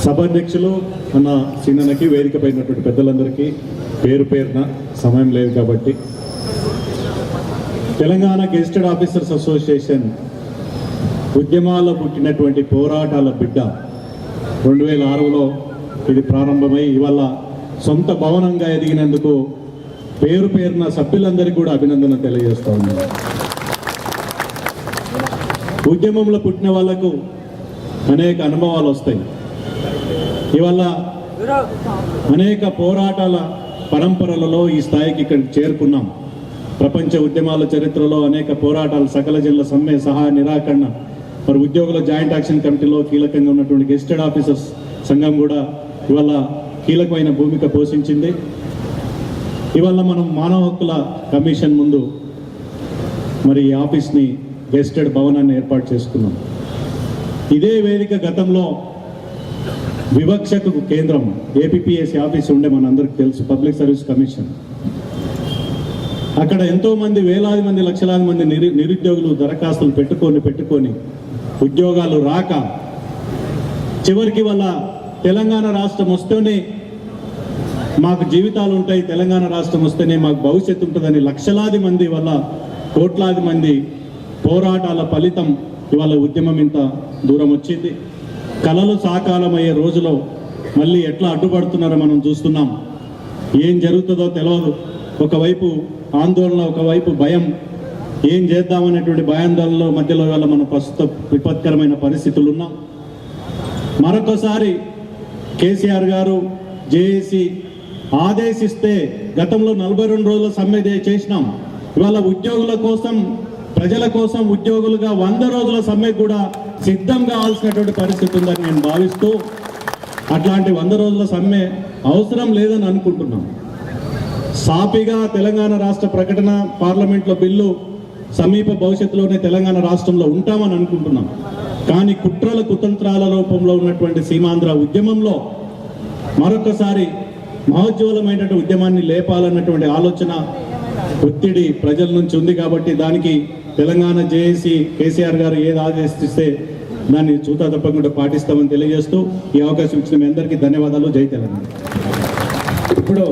సభాధ్యక్షులు అన్న చిన్నకి వేదిక పైనటువంటి పెద్దలందరికీ పేరు పేరున సమయం లేదు కాబట్టి తెలంగాణ గెజిటెడ్ ఆఫీసర్స్ అసోసియేషన్ ఉద్యమాల్లో పుట్టినటువంటి పోరాటాల బిడ్డ 2006లో ఇది ప్రారంభమై ఇవాళ సొంత భవనంగా ఎదిగినందుకు పేరు పేరున సభ్యులందరికీ కూడా అభినందన తెలియజేస్తా ఉన్నాను. ఉద్యమంలో పుట్టిన వాళ్లకు అనేక అనుభవాలు వస్తాయి. ఇవాళ అనేక పోరాటాల పరంపరలలో ఈ స్థాయికి ఇక్కడికి చేరుకున్నాం. ప్రపంచ ఉద్యమాల చరిత్రలో అనేక పోరాటాలు, సకల జిల్లా సమ్మె, సహాయ నిరాకరణ, మరి ఉద్యోగుల జాయింట్ యాక్షన్ కమిటీలో కీలకంగా ఉన్నటువంటి గెజిటెడ్ ఆఫీసర్స్ సంఘం కూడా ఇవాళ కీలకమైన భూమిక పోషించింది. ఇవాళ మనం మానవ హక్కుల కమిషన్ ముందు మరి ఈ ఆఫీస్ని గెజిటెడ్ భవనాన్ని ఏర్పాటు చేసుకున్నాం. ఇదే వేదిక గతంలో వివక్షకు కేంద్రం ఏపీపీఎస్సీ ఆఫీస్ ఉండే మనందరికీ తెలుసు, పబ్లిక్ సర్వీస్ కమిషన్. అక్కడ ఎంతోమంది, వేలాది మంది, లక్షలాది మంది నిరుద్యోగులు దరఖాస్తులు పెట్టుకొని ఉద్యోగాలు రాక చివరికి వాళ్ళ తెలంగాణ రాష్ట్రం వస్తేనే మాకు జీవితాలు ఉంటాయి, తెలంగాణ రాష్ట్రం వస్తేనే మాకు భవిష్యత్తు ఉంటుందని లక్షలాది మంది వల్ల కోట్లాది మంది పోరాటాల ఫలితం ఇవాళ ఉద్యమం ఇంత దూరం వచ్చింది. కళలు సాకారమయ్యే రోజులో మళ్ళీ ఎట్లా అడ్డుపడుతున్నారో మనం చూస్తున్నాం. ఏం జరుగుతుందో తెలియదు. ఒకవైపు ఆందోళన, ఒకవైపు భయం. ఏం చేద్దామనేటువంటి భయాందోళనలో మధ్యలో వల్ల మనం ప్రస్తుత విపత్కరమైన పరిస్థితులు ఉన్నాం. మరొకసారి కేసీఆర్ గారు జేఏసీ ఆదేశిస్తే గతంలో 42 రోజుల సమ్మె చేసినాం. ఇవాళ ఉద్యోగుల కోసం, ప్రజల కోసం ఉద్యోగులుగా 100 రోజుల సమ్మె కూడా సిద్ధం కావాల్సినటువంటి పరిస్థితి ఉందని నేను భావిస్తూ, అట్లాంటి 100 రోజుల సమ్మె అవసరం లేదని అనుకుంటున్నాం. సాపిగా తెలంగాణ రాష్ట్ర ప్రకటన, పార్లమెంట్లో బిల్లు సమీప భవిష్యత్తులోనే తెలంగాణ రాష్ట్రంలో ఉంటామని అనుకుంటున్నాం. కానీ కుట్రల కుతంత్రాల రూపంలో ఉన్నటువంటి సీమాంధ్ర ఉద్యమంలో మరొకసారి మహోజ్వలమైనటువంటి ఉద్యమాన్ని లేపాలన్నటువంటి ఆలోచన, ఒత్తిడి ప్రజల నుంచి ఉంది. కాబట్టి దానికి తెలంగాణ జేఏసీ కేసీఆర్ గారు ఏది ఆదేశిస్తే దాన్ని చూతా తప్పకుండా పాటిస్తామని తెలియజేస్తూ ఈ అవకాశం ఇచ్చిన మీ అందరికీ ధన్యవాదాలు. జై తెలంగాణ. ఇప్పుడు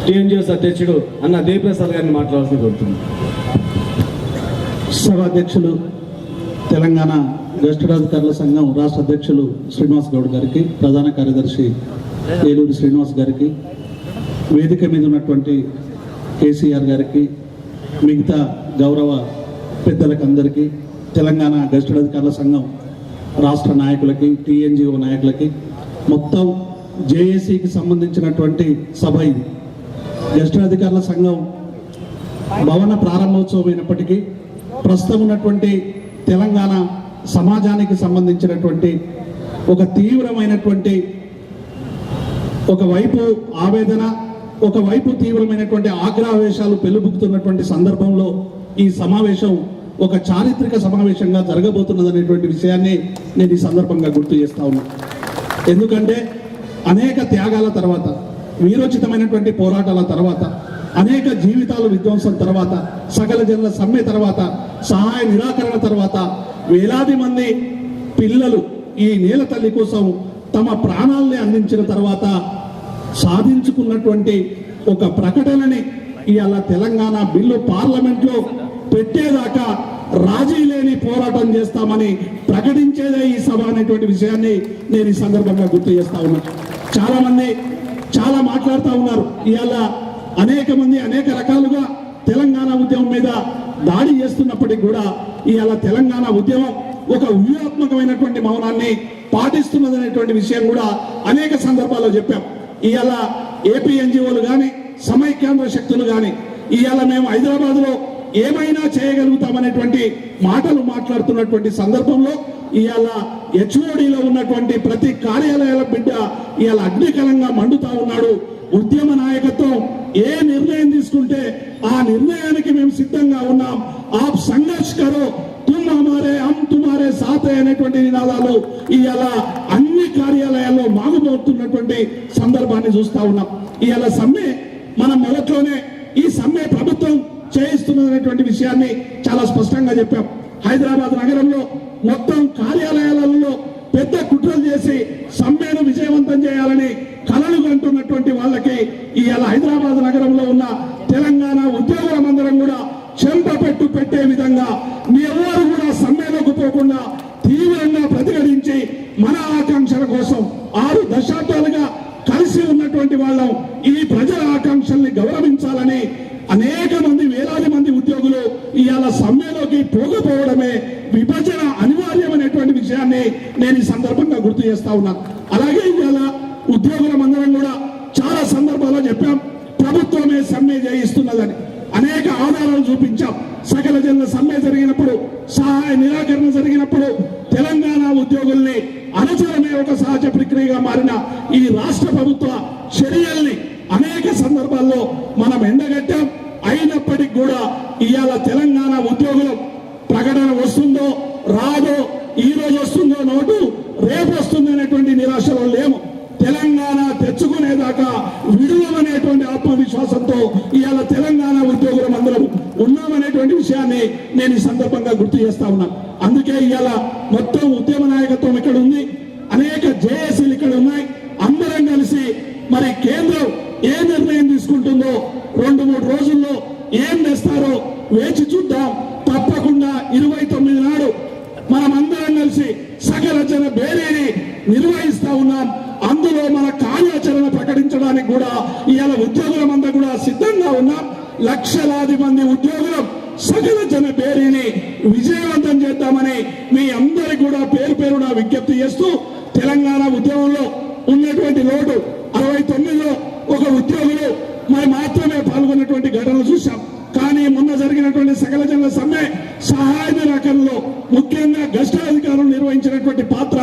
టీఎన్జిఓస్ అధ్యక్షుడు అన్న దేవప్రసాద్ గారిని మాట్లాడాల్సి కోరుతుంది. సభాధ్యక్షులు తెలంగాణ గెజిటెడ్ అధికారుల సంఘం రాష్ట్ర అధ్యక్షులు శ్రీనివాస్ గౌడ్ గారికి, ప్రధాన కార్యదర్శి ఏలూరు శ్రీనివాస్ గారికి, వేదిక మీద ఉన్నటువంటి కేసీఆర్ గారికి, మిగతా గౌరవ పెద్దలకు అందరికీ, తెలంగాణ గెజిటెడ్ అధికారుల సంఘం రాష్ట్ర నాయకులకి, టీఎన్జిఓ నాయకులకి, మొత్తం జేఏసీకి సంబంధించినటువంటి సభ ఇది. గెజిటెడ్ అధికారుల సంఘం భవన ప్రారంభోత్సవం అయినప్పటికీ ప్రస్తుతం ఉన్నటువంటి తెలంగాణ సమాజానికి సంబంధించినటువంటి ఒక తీవ్రమైనటువంటి, ఒకవైపు ఆవేదన, ఒకవైపు తీవ్రమైనటువంటి ఆగ్రహవేశాలు పెళ్లిబుక్కుతున్నటువంటి సందర్భంలో ఈ సమావేశం ఒక చారిత్రక సమావేశంగా జరగబోతున్నదనేటువంటి విషయాన్ని నేను ఈ సందర్భంగా గుర్తు చేస్తా ఉన్నాను. ఎందుకంటే అనేక త్యాగాల తర్వాత, వీరోచితమైనటువంటి పోరాటాల తర్వాత, అనేక జీవితాల విధ్వంసం తర్వాత, సకల జనుల సమ్మె తర్వాత, సహాయ నిరాకరణ తర్వాత, వేలాది మంది పిల్లలు ఈ నేల తల్లి కోసం తమ ప్రాణాలని అందించిన తర్వాత సాధించుకున్నటువంటి ఒక ప్రకటనని ఇవాళ తెలంగాణ బిల్లు పార్లమెంట్లో పెట్టేదాకా రాజీ లేని పోరాటం చేస్తామని ప్రకటించేదే ఈ సభ అనేటువంటి విషయాన్ని నేను ఈ సందర్భంగా గుర్తు చేస్తా ఉన్నాను. చాలా మంది చాలా మాట్లాడుతూ ఉన్నారు. ఇవాళ అనేక మంది అనేక రకాలుగా తెలంగాణ ఉద్యమం మీద దాడి చేస్తున్నప్పటికీ కూడా ఇవాళ తెలంగాణ ఉద్యమం ఒక వ్యూహాత్మకమైనటువంటి మౌనాన్ని పాటిస్తున్నదనేటువంటి విషయం కూడా అనేక సందర్భాల్లో చెప్పాం. ఇవాళ ఏపీ ఎన్జిఓలు కానీ, సమైక్యాంధ్ర శక్తులు కానీ ఇవాళ మేము హైదరాబాద్లో ఏమైనా చేయగలుగుతామనేటువంటి మాటలు మాట్లాడుతున్నటువంటి సందర్భంలో ఇవాళ హెచ్ఓడిలో ఉన్నటువంటి ప్రతి కార్యాలయాల బిడ్డ ఇవాళ అగ్నికలంగా మండుతా ఉన్నాడు. ఉద్యమ నాయకత్వం ఏ నిర్ణయం తీసుకుంటే ఆ నిర్ణయానికి మేము సిద్ధంగా ఉన్నాం. ఆప్ సంఘర్ష్ కరో, తుమ్ హమారే హమ్ తుమారే సాథే అనేటువంటి నినాదాలు ఇవాళ అన్ని కార్యాలయాల్లో మాగుమోతున్నటువంటి సందర్భాన్ని చూస్తా ఉన్నాం. ఇవాళ సమ్మె మనం మొదట్లోనే ఈ సమ్మె ప్రభుత్వం చేయిస్తున్నదనేటువంటి విషయాన్ని చాలా స్పష్టంగా చెప్పాం. హైదరాబాద్ నగరంలో మొత్తం కార్యాలయాలలో పెద్ద కుట్రలు చేసి సమ్మెను విజయవంతం చేయాలని కలలు కంటున్నటువంటి వాళ్ళకి ఇవాళ హైదరాబాద్ నగరంలో ఉన్న తెలంగాణ ఉద్యోగులందరం కూడా చెంపపెట్టు పెట్టే విధంగా మీ ఎవరు కూడా సమ్మెలోకి పోకుండా తీవ్రంగా ప్రతిఘటించి మన ఆకాంక్షల కోసం 6 దశాబ్దాలుగా కలిసి ఉన్నటువంటి వాళ్ళం ఈ ప్రజల ఆకాంక్షల్ని గౌరవించాలని అనేక మంది వేలాది మంది ఉద్యోగులు ఇవాళ సమ్మెలోకి పోకపోవడమే విభజన అనివార్యమైనటువంటి విషయాన్ని నేను ఈ సందర్భంగా గుర్తు చేస్తా ఉన్నాను. అలాగే ఇవాళ ఉద్యోగులందరం కూడా చాలా సందర్భాల్లో చెప్పాం, ప్రభుత్వమే సమ్మె చేయిస్తున్నదని అనేక ఆధారాలు చూపించాం. సకల జనుల సమ్మె జరిగినప్పుడు, సహాయ నిరాకరణ జరిగినప్పుడు తెలంగాణ ఉద్యోగుల్ని అణచడమే ఒక సహజ ప్రక్రియగా మారిన ఈ రాష్ట్ర ప్రభుత్వ చర్యల్ని అనేక సందర్భాల్లో మనం ఎండగట్టాం. అయినప్పటికీ కూడా ఇవాళ తెలంగాణ ఉద్యోగులు ప్రకటన వస్తుందో రాదో, ఈ రోజు వస్తుందో నోటు, రేపు వస్తుంది అనేటువంటి నిరాశలో లేము. తెలంగాణ తెచ్చుకునేదాకా విడుదలనేటువంటి ఆత్మవిశ్వాసంతో ఇవాళ తెలంగాణ ఉద్యోగులం అందరం ఉన్నామనేటువంటి విషయాన్ని నేను ఈ సందర్భంగా గుర్తు చేస్తా ఉన్నాను. అందుకే ఇవాళ మొత్తం ఉద్యమ నాయకత్వం ఇక్కడ ఉంది, అనేక జేఏసీలు ఇక్కడ ఉన్నాయి. అందరం కలిసి మరి కేంద్రం ఏ నిర్ణయం తీసుకుంటుందో 2-3 రోజుల్లో ఏం చేస్తారో వేచి చూద్దాం. తప్పకుండా 29 నాడు మనం అందరం కలిసి సకల జన బేరీని నిర్వహిస్తా ఉన్నాం. అందులో మన కార్యాచరణ ప్రకటించడానికి కూడా ఇవాళ ఉద్యోగులమంతా కూడా సిద్ధంగా ఉన్నాం. లక్షలాది మంది ఉద్యోగులు సకల జన బేరీని విజయవంతం చేద్దామని మీ అందరికి కూడా పేరు పేరున విజ్ఞప్తి చేస్తూ, తెలంగాణ ఉద్యమంలో ఉన్నటువంటి లోటు 69లో ఒక ఉద్యోగులు మరి మాత్రమే పాల్గొన్నటువంటి ఘటనలు చూశాం. కానీ మొన్న జరిగినటువంటి సకల జనుల సమ్మె సహాయ నిరాకరణలో ముఖ్యంగా గస్టల్ అధికారులు నిర్వహించినటువంటి పాత్ర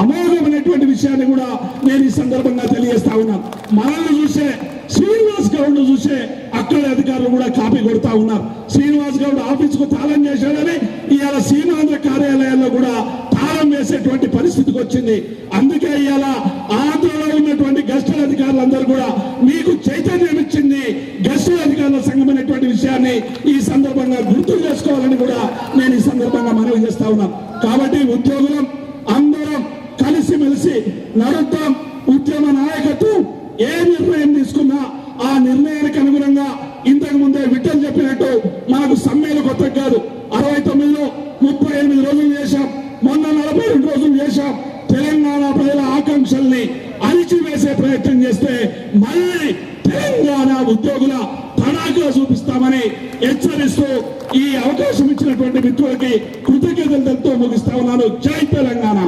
అమోఘమైనటువంటి విషయాన్ని కూడా నేను ఈ సందర్భంగా తెలియజేస్తా ఉన్నాను. మనల్ని చూసే శ్రీనివాస్ గౌడ్ చూసే అక్కడి అధికారులు కూడా కాపీ కొడతా ఉన్నారు. శ్రీనివాస్ గౌడ్ ఆఫీస్ కు తాళం చేశాడని ఇవాళ సీమాంధ్ర కార్యాలయాల్లో కూడా తాళం వేసేటువంటి పరిస్థితికి వచ్చింది. అందుకే ఇవాళ ఆంధ్రలో ఉన్నటువంటి గస్టల్ అధికారులందరూ కూడా మీకు చైతన్యం ఇచ్చింది గస్టల్ అధికారుల సంఘం అనేటువంటి విషయాన్ని ఈ సందర్భంగా గుర్తు చేసుకోవాలని కూడా నేను ఈ సందర్భంగా మనవి చేస్తా ఉన్నాను. కాబట్టి ఉద్యోగులం అందరం కలిసిమెలిసి నడుద్దాం. ఉద్యమ నాయకత్వం ఏ నిర్ణయం తీసుకున్నా ఆ నిర్ణయానికి అనుగుణంగా ఇంతకు ముందే విఠల్ చెప్పినట్టు మనకు సమ్మెలు కొత్త కాదు. 69లో 38 రోజులు చేశాం, మొన్న 42 రోజులు చేశాం. తెలంగాణ ప్రజల ఆకాంక్షల్ని అణిచివేసే ప్రయత్నం చేస్తే మళ్ళీ తెలంగాణ ఉద్యోగుల తడాఖా చూపిస్తామని హెచ్చరిస్తూ ఈ అవకాశం ఇచ్చినటువంటి మిత్రులకి కృతజ్ఞతలతో ముగిస్తా ఉన్నాను. జై తెలంగాణ.